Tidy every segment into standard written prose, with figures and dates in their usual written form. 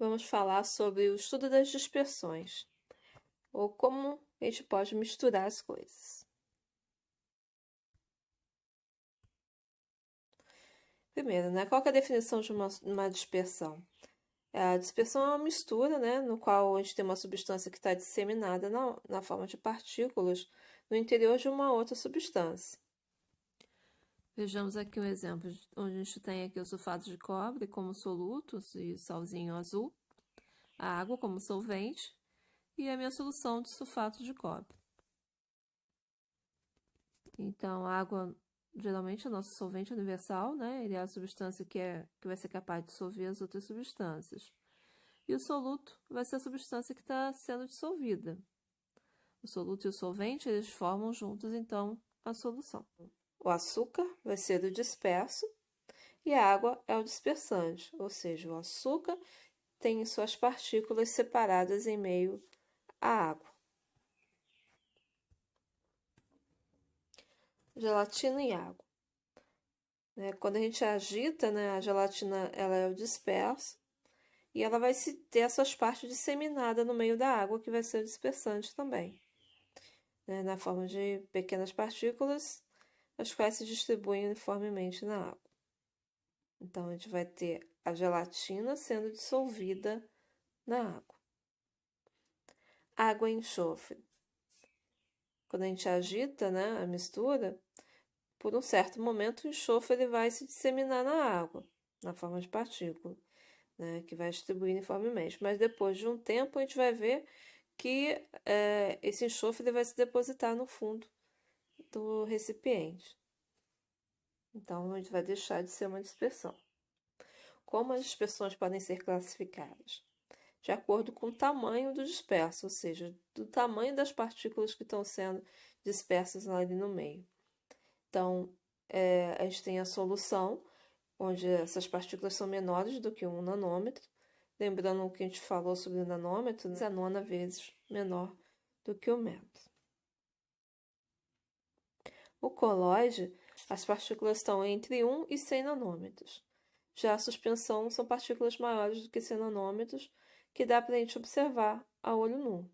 vamos falar sobre o estudo das dispersões, ou como a gente pode misturar as coisas. Primeiro, né, qual que é a definição de uma dispersão? A dispersão é uma mistura, né, no qual a gente tem uma substância que está disseminada na forma de partículas no interior de uma outra substância. Vejamos aqui um exemplo, onde a gente tem aqui o sulfato de cobre como solutos e salzinho azul, a água como solvente e a minha solução de sulfato de cobre. Então, a água, geralmente, é o nosso solvente universal, né? Ele é a substância que vai ser capaz de dissolver as outras substâncias. E o soluto vai ser a substância que está sendo dissolvida. O soluto e o solvente, eles formam juntos, então, a solução. O açúcar vai ser o disperso e a água é o dispersante, ou seja, o açúcar tem suas partículas separadas em meio à água. Gelatina e água. Quando a gente agita, né, a gelatina ela é o disperso e ela vai ter as suas partes disseminadas no meio da água, que vai ser o dispersante também, né, na forma de pequenas partículas, as quais se distribuem uniformemente na água. Então, a gente vai ter a gelatina sendo dissolvida na água. Água e enxofre. Quando a gente agita, né, a mistura, por um certo momento o enxofre ele vai se disseminar na água, na forma de partícula, né, que vai distribuir uniformemente. Mas depois de um tempo a gente vai ver que esse enxofre ele vai se depositar no fundo do recipiente. Então, a gente vai deixar de ser uma dispersão. Como as dispersões podem ser classificadas? De acordo com o tamanho do disperso, ou seja, do tamanho das partículas que estão sendo dispersas ali no meio. Então, a gente tem a solução, onde essas partículas são menores do que 1 nanômetro. Lembrando o que a gente falou sobre o nanômetro, né? A 9 vezes menor do que o metro. O colóide, as partículas estão entre 1 e 100 nanômetros. Já a suspensão são partículas maiores do que 100 nanômetros, que dá para a gente observar a olho nu.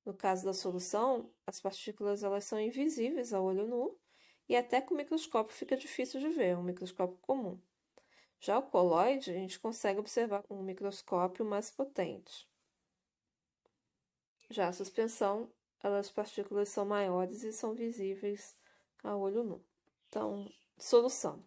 No caso da solução, as partículas elas são invisíveis a olho nu e até com o microscópio fica difícil de ver, um microscópio comum. Já o colóide, a gente consegue observar com um microscópio mais potente. Já a suspensão, as partículas são maiores e são visíveis a olho nu. Então, solução.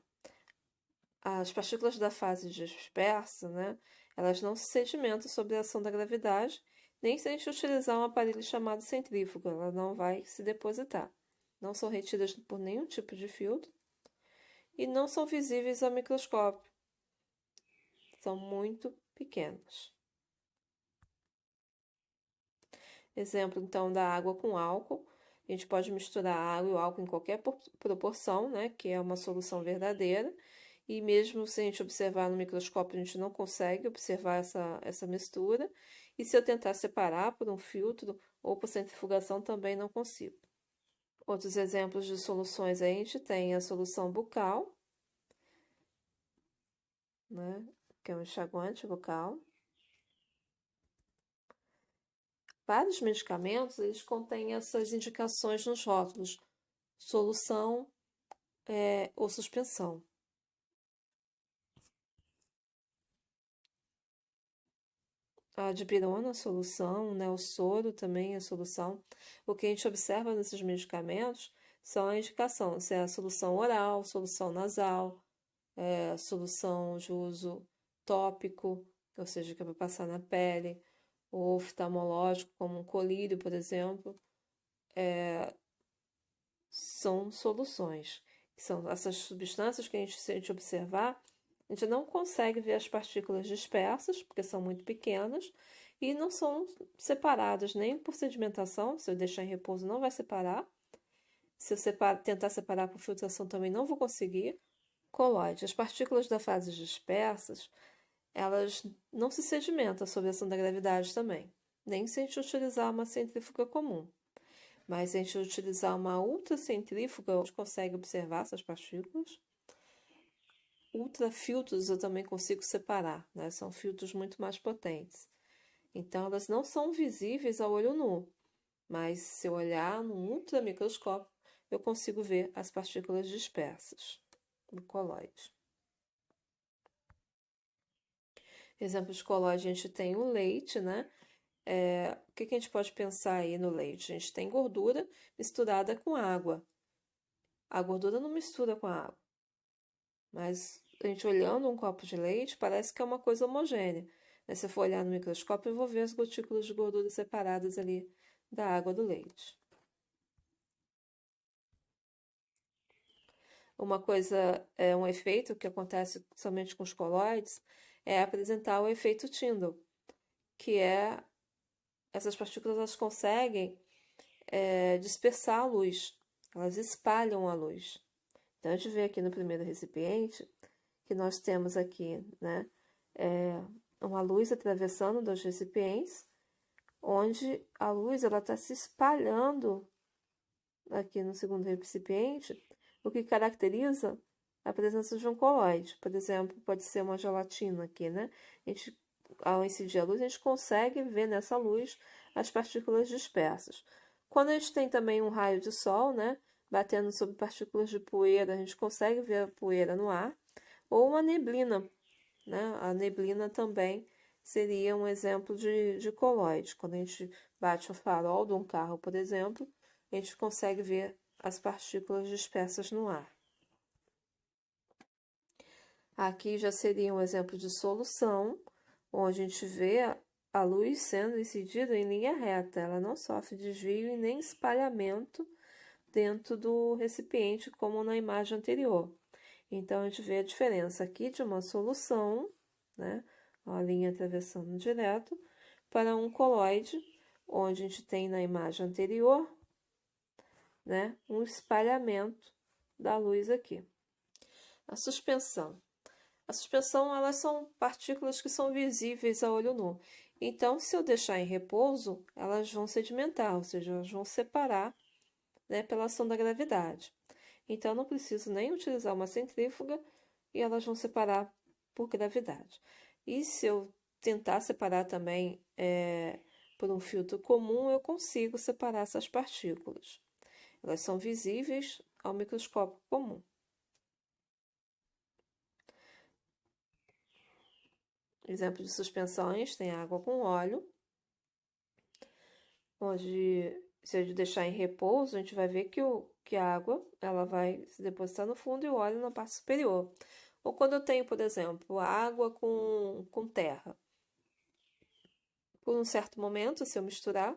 As partículas da fase dispersa, né, elas não se sedimentam sob a ação da gravidade, nem se a gente utilizar um aparelho chamado centrífuga, ela não vai se depositar. Não são retidas por nenhum tipo de filtro e não são visíveis ao microscópio. São muito pequenas. Exemplo, então, da água com álcool. A gente pode misturar a água e o álcool em qualquer proporção, né, que é uma solução verdadeira. E mesmo se a gente observar no microscópio, a gente não consegue observar essa mistura. E se eu tentar separar por um filtro ou por centrifugação, também não consigo. Outros exemplos de soluções aí, a gente tem a solução bucal, né, que é um enxaguante bucal. Vários medicamentos, eles contêm essas indicações nos rótulos, solução ou suspensão. A dipirona, a solução, né, o soro também é solução. O que a gente observa nesses medicamentos são a indicação, se é a solução oral, solução nasal, solução de uso tópico, ou seja, que é para passar na pele, ou oftalmológico, como um colírio, por exemplo, são soluções. São essas substâncias que se a gente observar, a gente não consegue ver as partículas dispersas, porque são muito pequenas, e não são separadas nem por sedimentação. Se eu deixar em repouso, não vai separar. Se eu tentar separar por filtração, também não vou conseguir. Colóide. As partículas da fase dispersas, elas não se sedimentam sob a ação da gravidade também, nem se a gente utilizar uma centrífuga comum. Mas se a gente utilizar uma ultracentrífuga, a gente consegue observar essas partículas. ultrafiltros eu também consigo separar, né? São filtros muito mais potentes. Então, elas não são visíveis ao olho nu, mas se eu olhar no ultramicroscópio, eu consigo ver as partículas dispersas no colóide. Exemplo de colóide, a gente tem o leite, né? O que a gente pode pensar aí no leite? A gente tem gordura misturada com água. A gordura não mistura com a água, mas a gente olhando um copo de leite parece que é uma coisa homogênea. Mas se eu for olhar no microscópio, eu vou ver as gotículas de gordura separadas ali da água do leite. Uma coisa, um efeito que acontece somente com os colóides é apresentar o efeito Tyndall, que é essas partículas elas conseguem dispersar a luz, elas espalham a luz. Então, a gente vê aqui no primeiro recipiente que nós temos aqui, né, uma luz atravessando dois recipientes, onde a luz ela está se espalhando aqui no segundo recipiente, o que caracteriza a presença de um colóide. Por exemplo, pode ser uma gelatina aqui, né? A gente, ao incidir a luz, a gente consegue ver nessa luz as partículas dispersas. Quando a gente tem também um raio de sol, né, batendo sobre partículas de poeira, a gente consegue ver a poeira no ar, ou uma neblina, né? A neblina também seria um exemplo de colóide. Quando a gente bate o farol de um carro, por exemplo, a gente consegue ver as partículas dispersas no ar. Aqui já seria um exemplo de solução, onde a gente vê a luz sendo incidida em linha reta. Ela não sofre desvio e nem espalhamento dentro do recipiente, como na imagem anterior. Então, a gente vê a diferença aqui de uma solução, né, a linha atravessando direto, para um colóide, onde a gente tem na imagem anterior, né, um espalhamento da luz aqui. A suspensão. A suspensão, elas são partículas que são visíveis a olho nu. Então, se eu deixar em repouso, elas vão sedimentar, ou seja, elas vão separar, né, pela ação da gravidade. Então, eu não preciso nem utilizar uma centrífuga e elas vão separar por gravidade. E se eu tentar separar também por um filtro comum, eu consigo separar essas partículas. Elas são visíveis ao microscópio comum. Exemplo de suspensões, tem água com óleo, onde se eu deixar em repouso, a gente vai ver que a água ela vai se depositar no fundo e o óleo na parte superior. Ou quando eu tenho, por exemplo, água com terra. Por um certo momento, se eu misturar,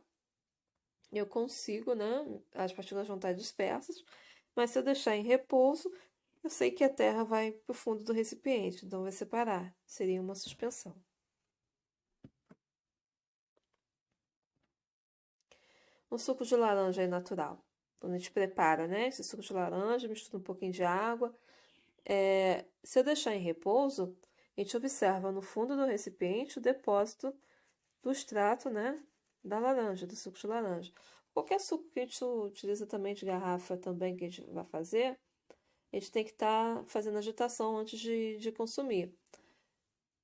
eu consigo, né? As partículas vão estar dispersas, mas se eu deixar em repouso, eu sei que a terra vai para o fundo do recipiente, então vai separar. Seria uma suspensão. Um suco de laranja é natural. Quando a gente prepara, né? Esse suco de laranja, mistura um pouquinho de água. Se eu deixar em repouso, a gente observa no fundo do recipiente o depósito do extrato, né? Da laranja, do suco de laranja. Qualquer suco que a gente utiliza também de garrafa também que a gente vai fazer, a gente tem que estar fazendo agitação antes de consumir.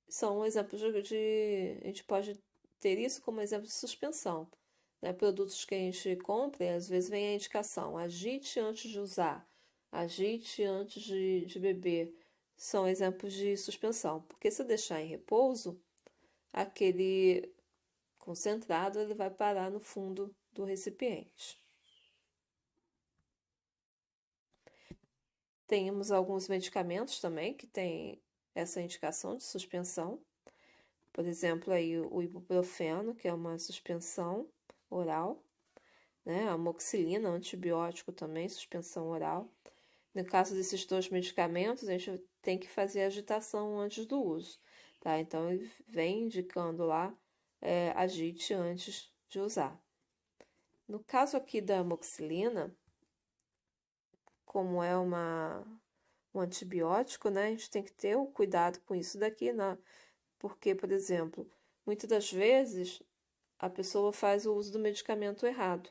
São exemplos a gente pode ter isso como exemplo de suspensão. Né? Produtos que a gente compra, às vezes vem a indicação, agite antes de usar, agite antes de beber. São exemplos de suspensão. Porque se deixar em repouso, aquele concentrado ele vai parar no fundo do recipiente. Temos alguns medicamentos também que têm essa indicação de suspensão. Por exemplo, aí o ibuprofeno, que é uma suspensão oral, né? A amoxicilina, antibiótico também, suspensão oral. No caso desses dois medicamentos, a gente tem que fazer agitação antes do uso, tá? Então, ele vem indicando lá, agite antes de usar. No caso aqui da amoxicilina, como é um antibiótico, né? A gente tem que ter o cuidado com isso daqui, né? Porque, por exemplo, muitas das vezes a pessoa faz o uso do medicamento errado.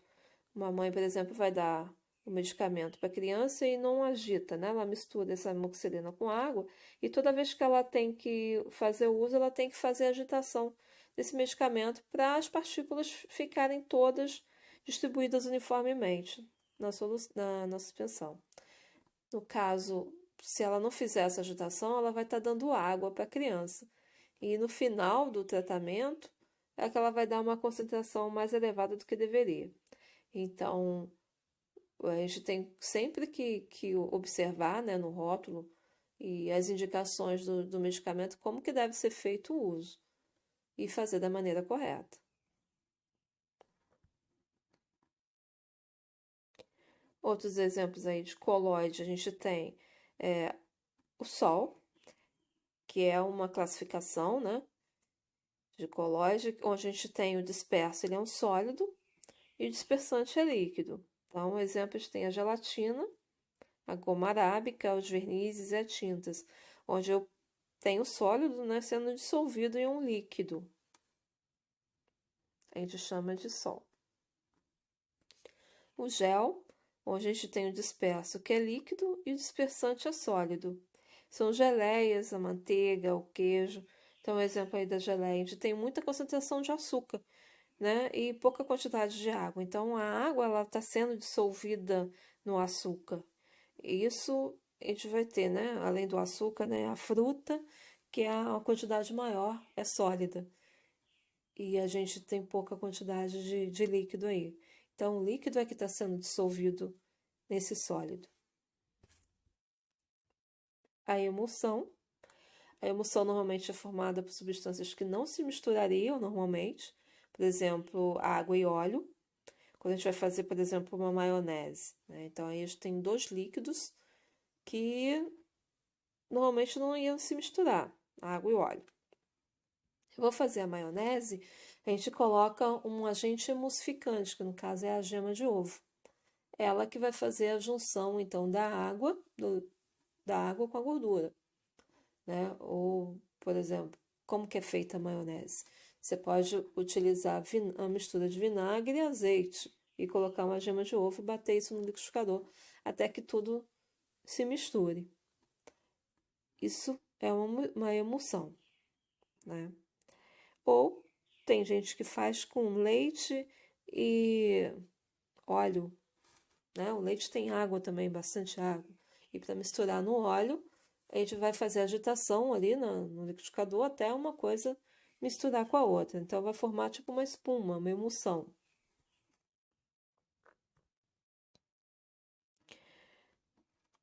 Uma mãe, por exemplo, vai dar o medicamento para a criança e não agita, né? Ela mistura essa amoxicilina com água e toda vez que ela tem que fazer o uso, ela tem que fazer a agitação desse medicamento para as partículas ficarem todas distribuídas uniformemente na suspensão. No caso, se ela não fizer essa agitação, ela vai estar dando água para a criança. E no final do tratamento, é que ela vai dar uma concentração mais elevada do que deveria. Então, a gente tem sempre que observar, né, no rótulo e as indicações do medicamento como que deve ser feito o uso e fazer da maneira correta. Outros exemplos aí de colóide, a gente tem o sol, que é uma classificação, né, de colóide, onde a gente tem o disperso, ele é um sólido, e o dispersante é líquido. Então, exemplos tem a gelatina, a goma arábica, os vernizes e as tintas, onde eu tenho o sólido, né, sendo dissolvido em um líquido. A gente chama de sol. O gel, onde a gente tem o disperso, que é líquido, e o dispersante é sólido. São geleias, a manteiga, o queijo. Então, um exemplo aí da geleia, a gente tem muita concentração de açúcar, né? E pouca quantidade de água. Então, a água ela está sendo dissolvida no açúcar. E isso a gente vai ter, né? Além do açúcar, né? A fruta, que é a quantidade maior, é sólida. E a gente tem pouca quantidade de líquido aí. Então, o líquido é que está sendo dissolvido nesse sólido. A emulsão. A emulsão normalmente é formada por substâncias que não se misturariam normalmente. Por exemplo, água e óleo. Quando a gente vai fazer, por exemplo, uma maionese, né? Então, aí a gente tem dois líquidos que normalmente não iam se misturar, água e óleo. Eu vou fazer a maionese, a gente coloca um agente emulsificante, que no caso é a gema de ovo. Ela que vai fazer a junção, então, da água com a gordura, né? Ou, por exemplo, como que é feita a maionese? Você pode utilizar a mistura de vinagre e azeite e colocar uma gema de ovo e bater isso no liquidificador até que tudo se misture. Isso é uma emulsão, né? Ou tem gente que faz com leite e óleo, né? O leite tem água também, bastante água. E para misturar no óleo, a gente vai fazer a agitação ali no liquidificador até uma coisa misturar com a outra. Então vai formar tipo uma espuma, uma emulsão.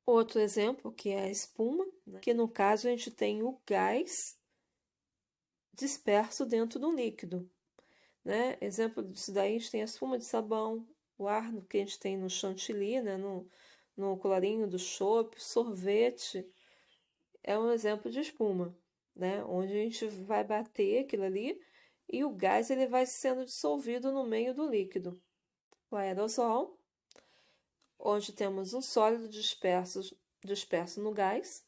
Outro exemplo que é a espuma, né? Que no caso a gente tem o gás disperso dentro do líquido, né? Exemplo disso daí, a gente tem a espuma de sabão, o ar que a gente tem no chantilly, né? No colarinho do chopp, sorvete, é um exemplo de espuma, né? Onde a gente vai bater aquilo ali e o gás ele vai sendo dissolvido no meio do líquido. O aerosol, onde temos um sólido disperso no gás,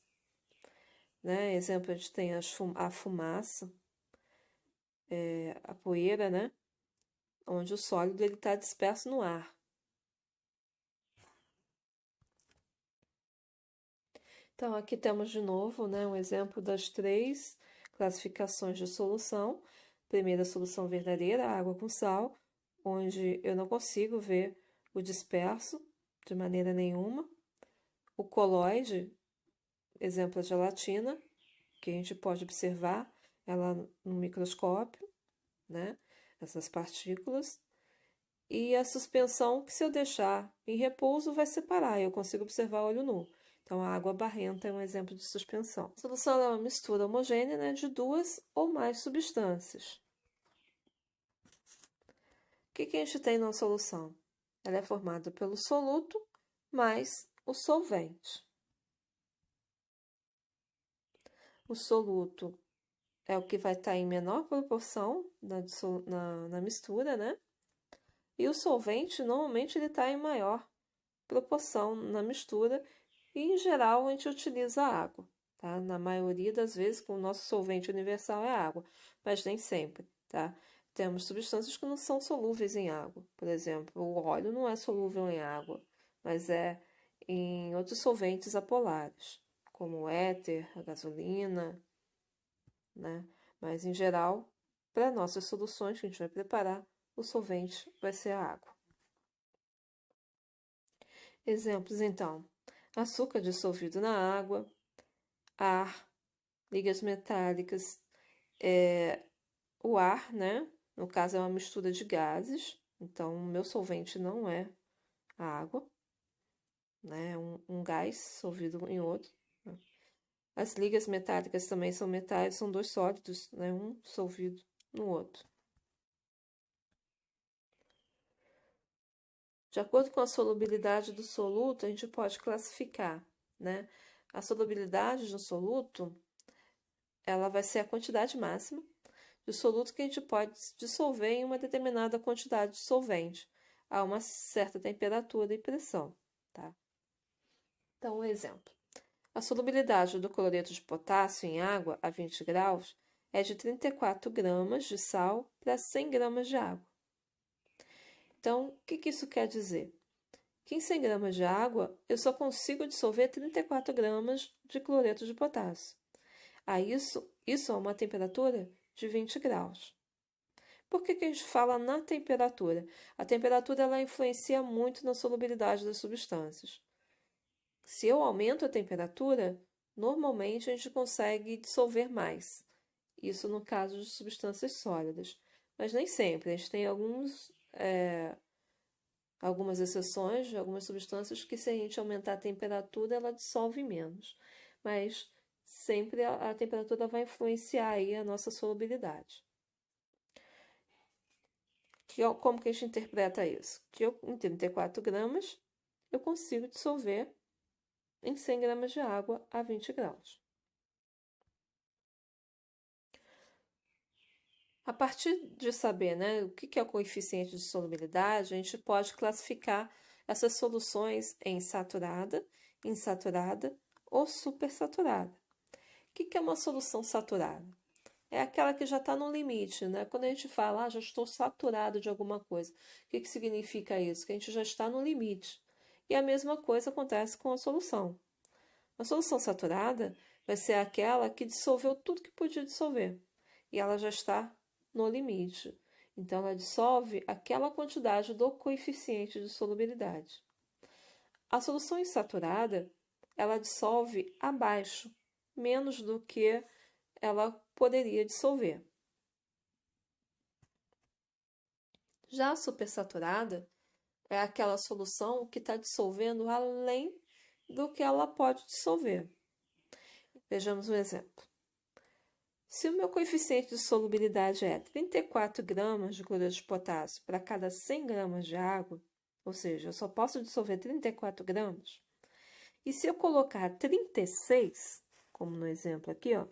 né? Exemplo, a gente tem a fumaça, a poeira, né? Onde o sólido ele está disperso no ar. Então, aqui temos de novo, né, um exemplo das três classificações de solução. Primeira solução verdadeira, água com sal, onde eu não consigo ver o disperso de maneira nenhuma. O colóide, exemplo a gelatina, que a gente pode observar ela no microscópio, né, essas partículas. E a suspensão, que se eu deixar em repouso, vai separar, eu consigo observar olho nu. Então, a água barrenta é um exemplo de suspensão. A solução é uma mistura homogênea, né, de duas ou mais substâncias. O que a gente tem na solução? Ela é formada pelo soluto mais o solvente. O soluto é o que vai estar em menor proporção na mistura, né? E o solvente, normalmente, ele está em maior proporção na mistura e, em geral, a gente utiliza a água, tá? Na maioria das vezes, o nosso solvente universal é água, mas nem sempre, tá? Temos substâncias que não são solúveis em água. Por exemplo, o óleo não é solúvel em água. mas é em outros solventes apolares, como o éter, a gasolina, né? Mas em geral, para nossas soluções que a gente vai preparar, o solvente vai ser a água. Exemplos então: açúcar dissolvido na água, ar, ligas metálicas, o ar, né? No caso, é uma mistura de gases, então o meu solvente não é a água, né? É um gás dissolvido em outro. Né? As ligas metálicas também são metais, são dois sólidos, né? Um dissolvido no outro. De acordo com a solubilidade do soluto, a gente pode classificar, né? A solubilidade do soluto, ela vai ser a quantidade máxima de soluto que a gente pode dissolver em uma determinada quantidade de solvente a uma certa temperatura e pressão, tá? Então, um exemplo. A solubilidade do cloreto de potássio em água a 20 graus é de 34 gramas de sal para 100 gramas de água. Então, o que isso quer dizer? Que em 100 gramas de água eu só consigo dissolver 34 gramas de cloreto de potássio. Isso a uma temperatura de 20 graus. Por que a gente fala na temperatura? A temperatura ela influencia muito na solubilidade das substâncias. Se eu aumento a temperatura, normalmente a gente consegue dissolver mais. Isso no caso de substâncias sólidas. Mas nem sempre. A gente tem algumas exceções de algumas substâncias que, se a gente aumentar a temperatura, ela dissolve menos. Mas sempre a temperatura vai influenciar aí a nossa solubilidade. Como que a gente interpreta isso? Que em 34 gramas eu consigo dissolver em 100 gramas de água a 20 graus. A partir de saber, né, o que é o coeficiente de solubilidade, a gente pode classificar essas soluções em saturada, insaturada ou supersaturada. O que é uma solução saturada? É aquela que já está no limite, né? Quando a gente fala, já estou saturado de alguma coisa, o que significa isso? Que a gente já está no limite. E a mesma coisa acontece com a solução. A solução saturada vai ser aquela que dissolveu tudo que podia dissolver e ela já está no limite. Então, ela dissolve aquela quantidade do coeficiente de solubilidade. A solução insaturada, ela dissolve abaixo, menos do que ela poderia dissolver. Já a supersaturada é aquela solução que está dissolvendo além do que ela pode dissolver. Vejamos um exemplo. Se o meu coeficiente de solubilidade é 34 gramas de cloreto de potássio para cada 100 gramas de água, ou seja, eu só posso dissolver 34 gramas, e se eu colocar 36, como no exemplo aqui, ó,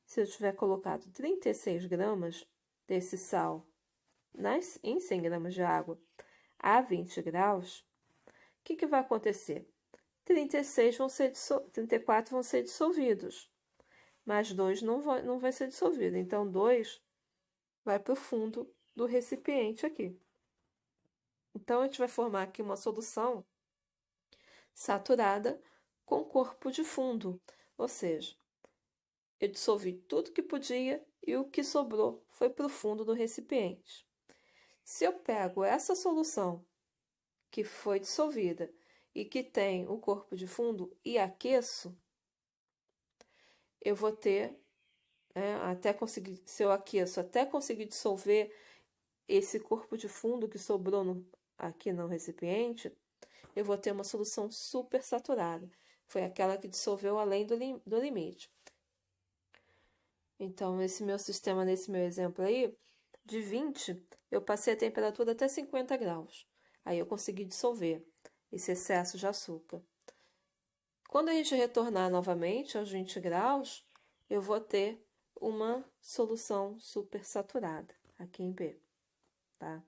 se eu tiver colocado 36 gramas desse sal em 100 gramas de água a 20 graus, o que vai acontecer? 34 vão ser dissolvidos, mas 2 não vai ser dissolvido. Então, 2 vai para o fundo do recipiente aqui. Então, a gente vai formar aqui uma solução saturada com corpo de fundo, ou seja, eu dissolvi tudo que podia e o que sobrou foi para o fundo do recipiente. Se eu pego essa solução que foi dissolvida e que tem o corpo de fundo e aqueço, eu vou ter, até conseguir, se eu aqueço, até conseguir dissolver esse corpo de fundo que sobrou aqui no recipiente, eu vou ter uma solução super saturada. Foi aquela que dissolveu além do limite. Então, esse meu sistema, nesse meu exemplo aí, de 20, eu passei a temperatura até 50 graus. Aí eu consegui dissolver esse excesso de açúcar. Quando a gente retornar novamente aos 20 graus, eu vou ter uma solução super saturada aqui em B, tá?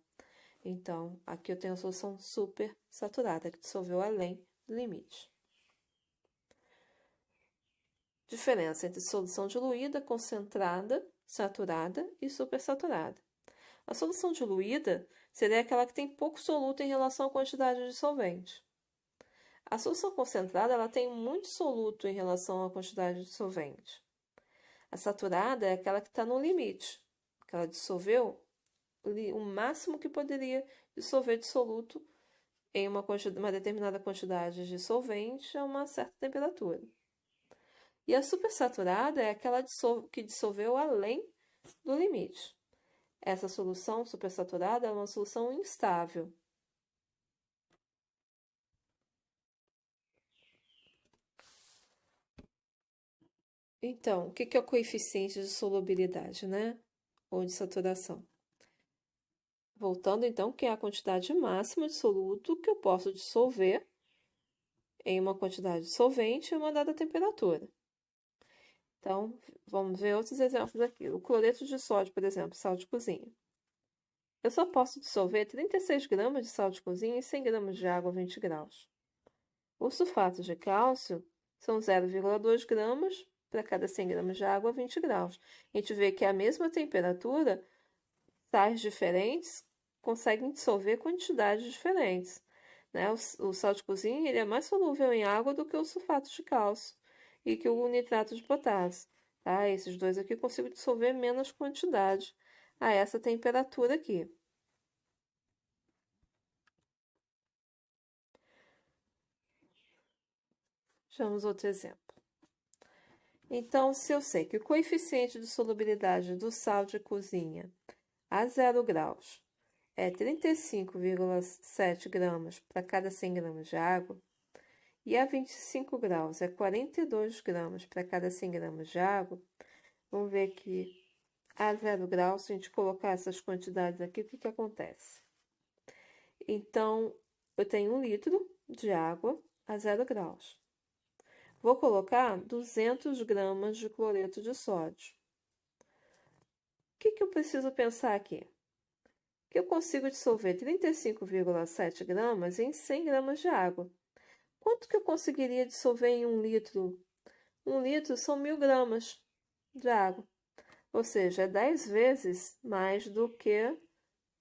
Então, aqui eu tenho a solução super saturada, que dissolveu além do limite. Diferença entre solução diluída, concentrada, saturada e supersaturada. A solução diluída seria aquela que tem pouco soluto em relação à quantidade de solvente. A solução concentrada ela tem muito soluto em relação à quantidade de solvente. A saturada é aquela que está no limite, que ela dissolveu o máximo que poderia dissolver de soluto em uma determinada quantidade de solvente a uma certa temperatura. E a supersaturada é aquela que dissolveu além do limite. Essa solução supersaturada é uma solução instável. Então, o que é o coeficiente de solubilidade, né? Ou de saturação? Voltando então, que é a quantidade máxima de soluto que eu posso dissolver em uma quantidade de solvente a uma dada temperatura. Então, vamos ver outros exemplos aqui. O cloreto de sódio, por exemplo, sal de cozinha. Eu só posso dissolver 36 gramas de sal de cozinha em 100 gramas de água a 20 graus. O sulfato de cálcio são 0,2 gramas para cada 100 gramas de água a 20 graus. A gente vê que a mesma temperatura, sais diferentes conseguem dissolver quantidades diferentes. Né? O sal de cozinha ele é mais solúvel em água do que o sulfato de cálcio e que o nitrato de potássio. Tá? Esses dois aqui eu consigo dissolver menos quantidade a essa temperatura aqui. Vejamos outro exemplo. Então, se eu sei que o coeficiente de solubilidade do sal de cozinha a 0 graus é 35,7 gramas para cada 100 gramas de água, e a 25 graus é 42 gramas para cada 100 gramas de água, vamos ver que a 0 graus, se a gente colocar essas quantidades aqui, o que acontece? Então, eu tenho 1 litro de água a 0 graus. Vou colocar 200 gramas de cloreto de sódio. O que eu preciso pensar aqui? Que eu consigo dissolver 35,7 gramas em 100 gramas de água. Quanto que eu conseguiria dissolver em 1 litro? 1 litro são 1000 gramas de água. Ou seja, é 10 vezes mais do que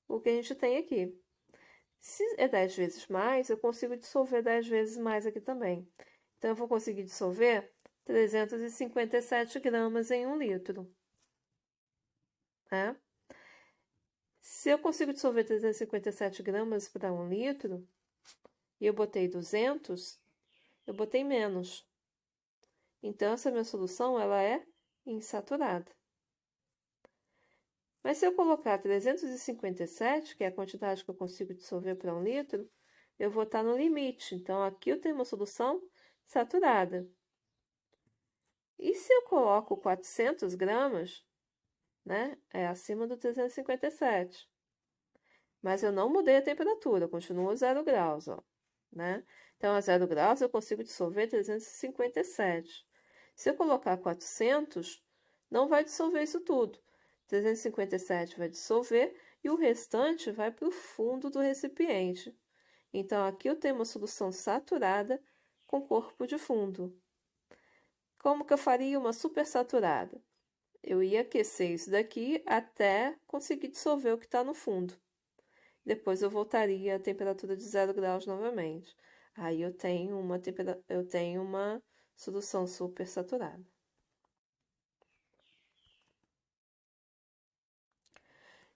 o que a gente tem aqui. Se é 10 vezes mais, eu consigo dissolver 10 vezes mais aqui também. Então, eu vou conseguir dissolver 357 gramas em 1 litro. Né? Se eu consigo dissolver 357 gramas para 1 litro, e eu botei 200, eu botei menos. Então, essa minha solução ela é insaturada. Mas se eu colocar 357, que é a quantidade que eu consigo dissolver para 1 litro, eu vou estar no limite. Então, aqui eu tenho uma solução saturada. E se eu coloco 400 gramas, né, é acima do 357. Mas eu não mudei a temperatura, continua a 0 graus, ó, né? Então, a 0 graus eu consigo dissolver 357. Se eu colocar 400, não vai dissolver isso tudo. 357 vai dissolver e o restante vai para o fundo do recipiente. Então, aqui eu tenho uma solução saturada com corpo de fundo. Como que eu faria uma supersaturada? Eu ia aquecer isso daqui até conseguir dissolver o que está no fundo. Depois eu voltaria à temperatura de 0 graus novamente. Aí eu tenho uma solução supersaturada.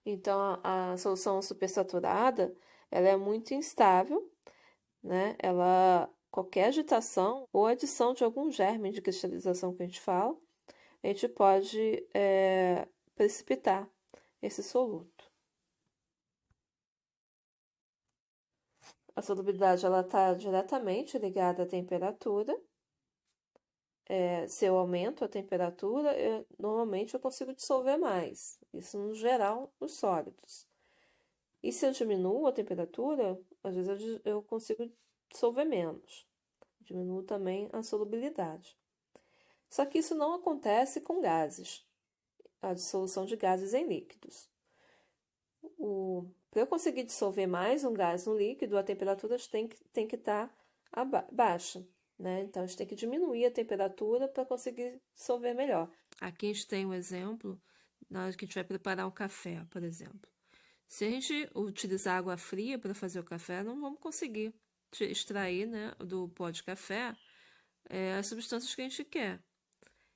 Então, a solução supersaturada, ela é muito instável, né? Qualquer agitação ou adição de algum germe de cristalização que a gente fala, a gente pode precipitar esse soluto. A solubilidade ela está diretamente ligada à temperatura. Se eu aumento a temperatura, normalmente eu consigo dissolver mais. Isso no geral, os sólidos. E se eu diminuo a temperatura, às vezes eu consigo dissolver menos. Diminuo também a solubilidade. Só que isso não acontece com gases, a dissolução de gases em líquidos. Para eu conseguir dissolver mais um gás no líquido, a temperatura tem que estar baixa. Né? Então, a gente tem que diminuir a temperatura para conseguir dissolver melhor. Aqui a gente tem um exemplo na hora que a gente vai preparar o café, por exemplo. Se a gente utilizar água fria para fazer o café, não vamos conseguir. extrair, né, do pó de café as substâncias que a gente quer.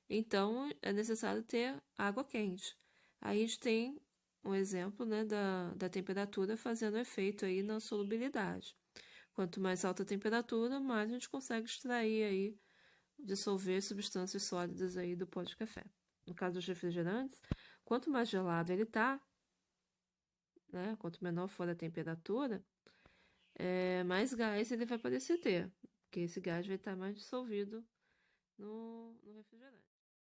Então, é necessário ter água quente. Aí a gente tem um exemplo, né, da temperatura fazendo efeito aí na solubilidade. Quanto mais alta a temperatura, mais a gente consegue extrair aí, dissolver substâncias sólidas aí do pó de café. No caso dos refrigerantes, quanto mais gelado ele tá, né, quanto menor for a temperatura, mais gás ele vai parecer ter, porque esse gás vai estar mais dissolvido no refrigerante.